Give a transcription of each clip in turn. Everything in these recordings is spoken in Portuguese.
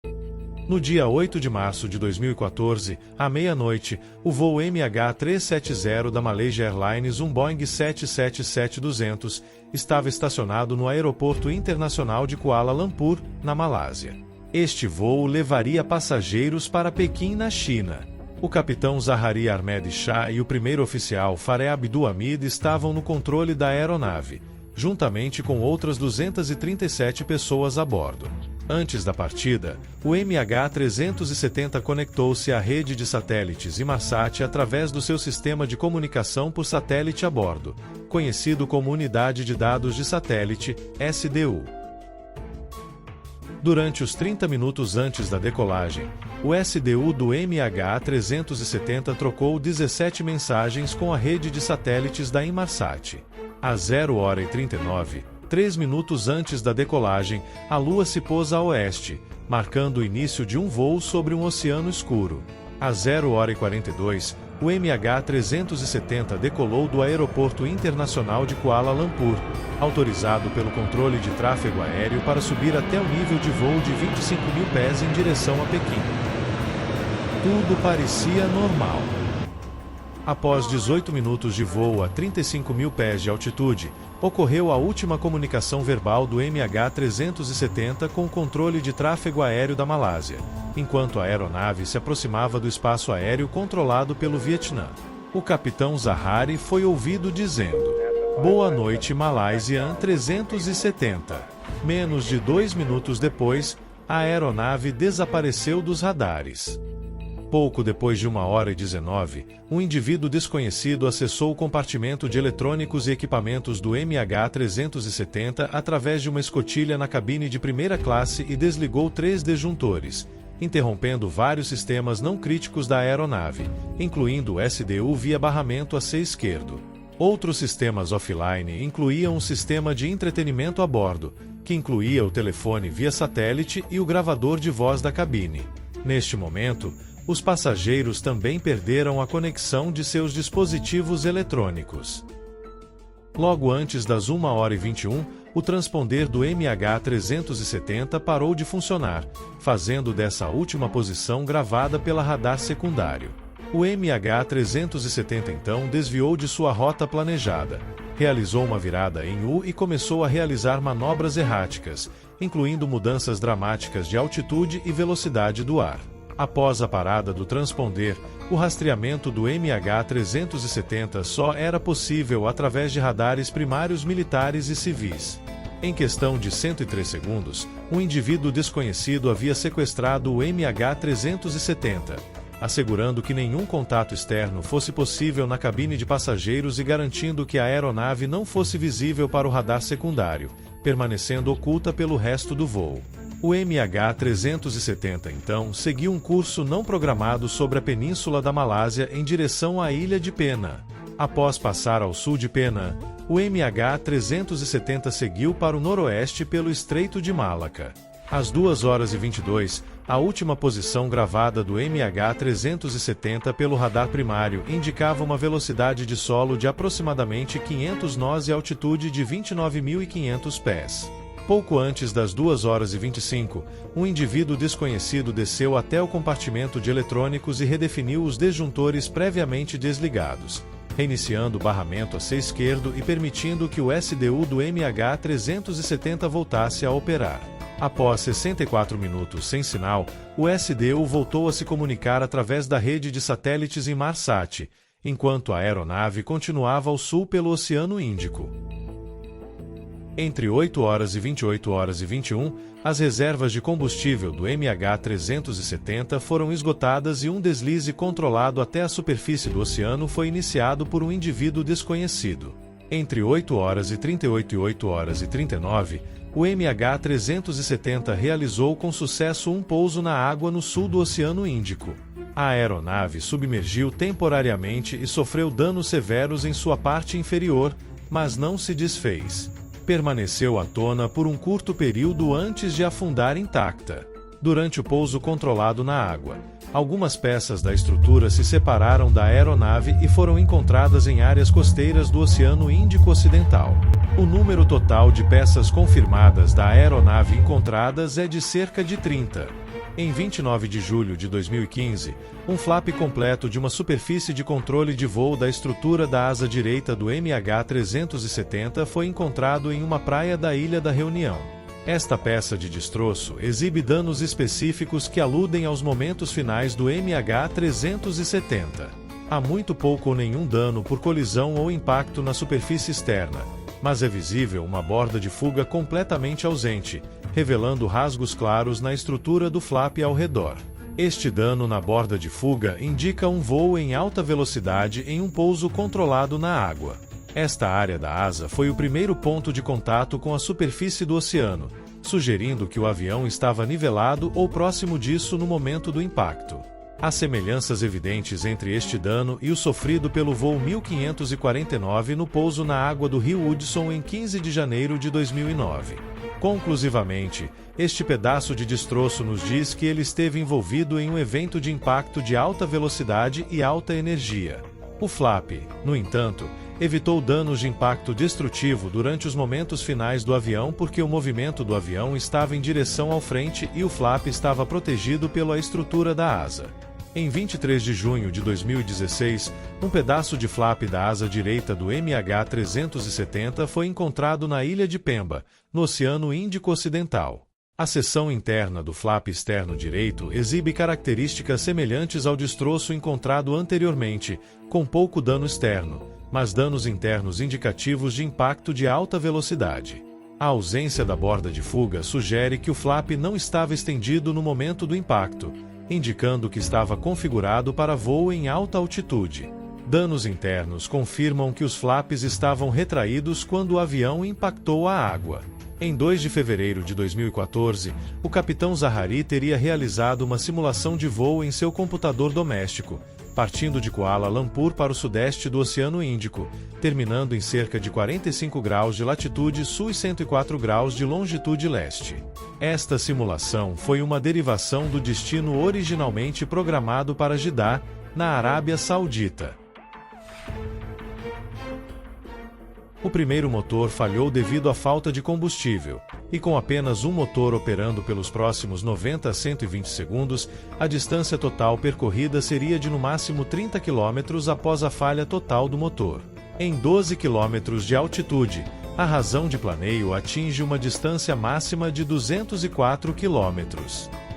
No dia 8 de março de 2014, à meia-noite, o voo MH370 da Malaysia Airlines, um Boeing 777-200, estava estacionado no Aeroporto Internacional de Kuala Lumpur, na Malásia. Este voo levaria passageiros para Pequim, na China. O capitão Zahari Ahmed Shah e o primeiro oficial Fareh Abdul Hamid estavam no controle da aeronave, juntamente com outras 237 pessoas a bordo. Antes da partida, o MH370 conectou-se à rede de satélites Inmarsat através do seu sistema de comunicação por satélite a bordo, conhecido como Unidade de Dados de Satélite, SDU. Durante os 30 minutos antes da decolagem, o SDU do MH370 trocou 17 mensagens com a rede de satélites da Inmarsat. Às 0h39, 3 minutos antes da decolagem, a Lua se pôs a oeste, marcando o início de um voo sobre um oceano escuro. Às 0h42, o MH370 decolou do Aeroporto Internacional de Kuala Lumpur, autorizado pelo controle de tráfego aéreo para subir até o nível de voo de 25.000 pés em direção a Pequim. Tudo parecia normal. Após 18 minutos de voo a 35.000 pés de altitude, ocorreu a última comunicação verbal do MH370 com o controle de tráfego aéreo da Malásia, enquanto a aeronave se aproximava do espaço aéreo controlado pelo Vietnã. O capitão Zahari foi ouvido dizendo: "Boa noite, Malaysian 370. Menos de 2 minutos depois, a aeronave desapareceu dos radares. Pouco depois de 1h19, um indivíduo desconhecido acessou o compartimento de eletrônicos e equipamentos do MH370 através de uma escotilha na cabine de primeira classe e desligou 3 disjuntores, interrompendo vários sistemas não críticos da aeronave, incluindo o SDU via barramento AC esquerdo. Outros sistemas offline incluíam um sistema de entretenimento a bordo, que incluía o telefone via satélite e o gravador de voz da cabine. Neste momento, os passageiros também perderam a conexão de seus dispositivos eletrônicos. Logo antes das 1h21, o transponder do MH370 parou de funcionar, fazendo dessa última posição gravada pela radar secundário. O MH370 então desviou de sua rota planejada, realizou uma virada em U e começou a realizar manobras erráticas, incluindo mudanças dramáticas de altitude e velocidade do ar. Após a parada do transponder, o rastreamento do MH370 só era possível através de radares primários militares e civis. Em questão de 103 segundos, um indivíduo desconhecido havia sequestrado o MH370, assegurando que nenhum contato externo fosse possível na cabine de passageiros e garantindo que a aeronave não fosse visível para o radar secundário, permanecendo oculta pelo resto do voo. O MH370 então seguiu um curso não programado sobre a península da Malásia em direção à ilha de Penang. Após passar ao sul de Penang, o MH370 seguiu para o noroeste pelo Estreito de Malacca. Às 2h22, a última posição gravada do MH370 pelo radar primário indicava uma velocidade de solo de aproximadamente 500 nós e altitude de 29.500 pés. Pouco antes das 2h25, um indivíduo desconhecido desceu até o compartimento de eletrônicos e redefiniu os disjuntores previamente desligados, reiniciando o barramento AC esquerdo e permitindo que o SDU do MH370 voltasse a operar. Após 64 minutos sem sinal, o SDU voltou a se comunicar através da rede de satélites Inmarsat, enquanto a aeronave continuava ao sul pelo Oceano Índico. Entre 8h e 28h21, as reservas de combustível do MH370 foram esgotadas e um deslize controlado até a superfície do oceano foi iniciado por um indivíduo desconhecido. Entre 8h e 38 e 8h39, o MH370 realizou com sucesso um pouso na água no sul do Oceano Índico. A aeronave submergiu temporariamente e sofreu danos severos em sua parte inferior, mas não se desfez. Permaneceu à tona por um curto período antes de afundar intacta. Durante o pouso controlado na água, algumas peças da estrutura se separaram da aeronave e foram encontradas em áreas costeiras do Oceano Índico Ocidental. O número total de peças confirmadas da aeronave encontradas é de cerca de 30. Em 29 de julho de 2015, um flap completo de uma superfície de controle de voo da estrutura da asa direita do MH370 foi encontrado em uma praia da Ilha da Reunião. Esta peça de destroço exibe danos específicos que aludem aos momentos finais do MH370. Há muito pouco ou nenhum dano por colisão ou impacto na superfície externa, mas é visível uma borda de fuga completamente ausente, revelando rasgos claros na estrutura do flap ao redor. Este dano na borda de fuga indica um voo em alta velocidade em um pouso controlado na água. Esta área da asa foi o primeiro ponto de contato com a superfície do oceano, sugerindo que o avião estava nivelado ou próximo disso no momento do impacto. Há semelhanças evidentes entre este dano e o sofrido pelo voo 1549 no pouso na água do rio Hudson em 15 de janeiro de 2009. Conclusivamente, este pedaço de destroço nos diz que ele esteve envolvido em um evento de impacto de alta velocidade e alta energia. O flap, no entanto, evitou danos de impacto destrutivo durante os momentos finais do avião porque o movimento do avião estava em direção ao frente e o flap estava protegido pela estrutura da asa. Em 23 de junho de 2016, um pedaço de flap da asa direita do MH370 foi encontrado na ilha de Pemba, no Oceano Índico Ocidental. A seção interna do flap externo direito exibe características semelhantes ao destroço encontrado anteriormente, com pouco dano externo, mas danos internos indicativos de impacto de alta velocidade. A ausência da borda de fuga sugere que o flap não estava estendido no momento do impacto, indicando que estava configurado para voo em alta altitude. Danos internos confirmam que os flaps estavam retraídos quando o avião impactou a água. Em 2 de fevereiro de 2014, o capitão Zahari teria realizado uma simulação de voo em seu computador doméstico, partindo de Kuala Lumpur para o sudeste do Oceano Índico, terminando em cerca de 45 graus de latitude sul e 104 graus de longitude leste. Esta simulação foi uma derivação do destino originalmente programado para Jeddah, na Arábia Saudita. O primeiro motor falhou devido à falta de combustível, e com apenas um motor operando pelos próximos 90 a 120 segundos, a distância total percorrida seria de no máximo 30 km após a falha total do motor. Em 12 km de altitude, a razão de planeio atinge uma distância máxima de 204 km.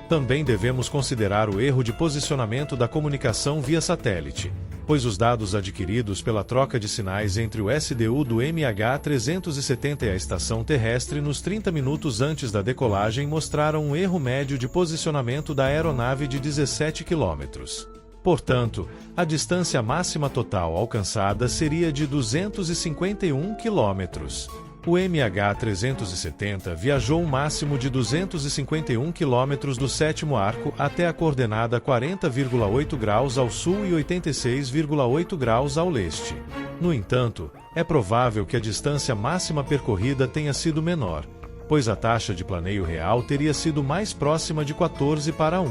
Também devemos considerar o erro de posicionamento da comunicação via satélite, pois os dados adquiridos pela troca de sinais entre o SDU do MH370 e a estação terrestre nos 30 minutos antes da decolagem mostraram um erro médio de posicionamento da aeronave de 17 km. Portanto, a distância máxima total alcançada seria de 251 km. O MH370 viajou um máximo de 251 km do sétimo arco até a coordenada 40,8 graus ao sul e 86,8 graus ao leste. No entanto, é provável que a distância máxima percorrida tenha sido menor, pois a taxa de planeio real teria sido mais próxima de 14:1.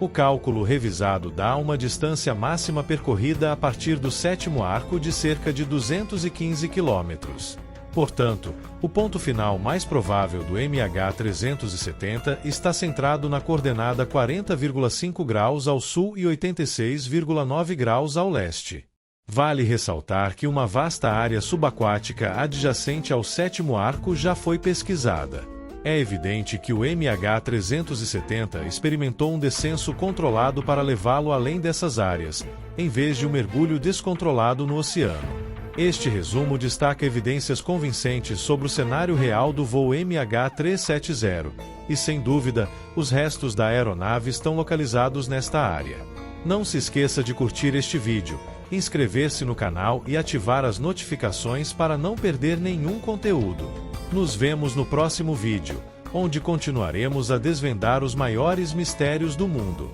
O cálculo revisado dá uma distância máxima percorrida a partir do sétimo arco de cerca de 215 km. Portanto, o ponto final mais provável do MH370 está centrado na coordenada 40,5 graus ao sul e 86,9 graus ao leste. Vale ressaltar que uma vasta área subaquática adjacente ao sétimo arco já foi pesquisada. É evidente que o MH370 experimentou um descenso controlado para levá-lo além dessas áreas, em vez de um mergulho descontrolado no oceano. Este resumo destaca evidências convincentes sobre o cenário real do voo MH370, e sem dúvida, os restos da aeronave estão localizados nesta área. Não se esqueça de curtir este vídeo, inscrever-se no canal e ativar as notificações para não perder nenhum conteúdo. Nos vemos no próximo vídeo, onde continuaremos a desvendar os maiores mistérios do mundo.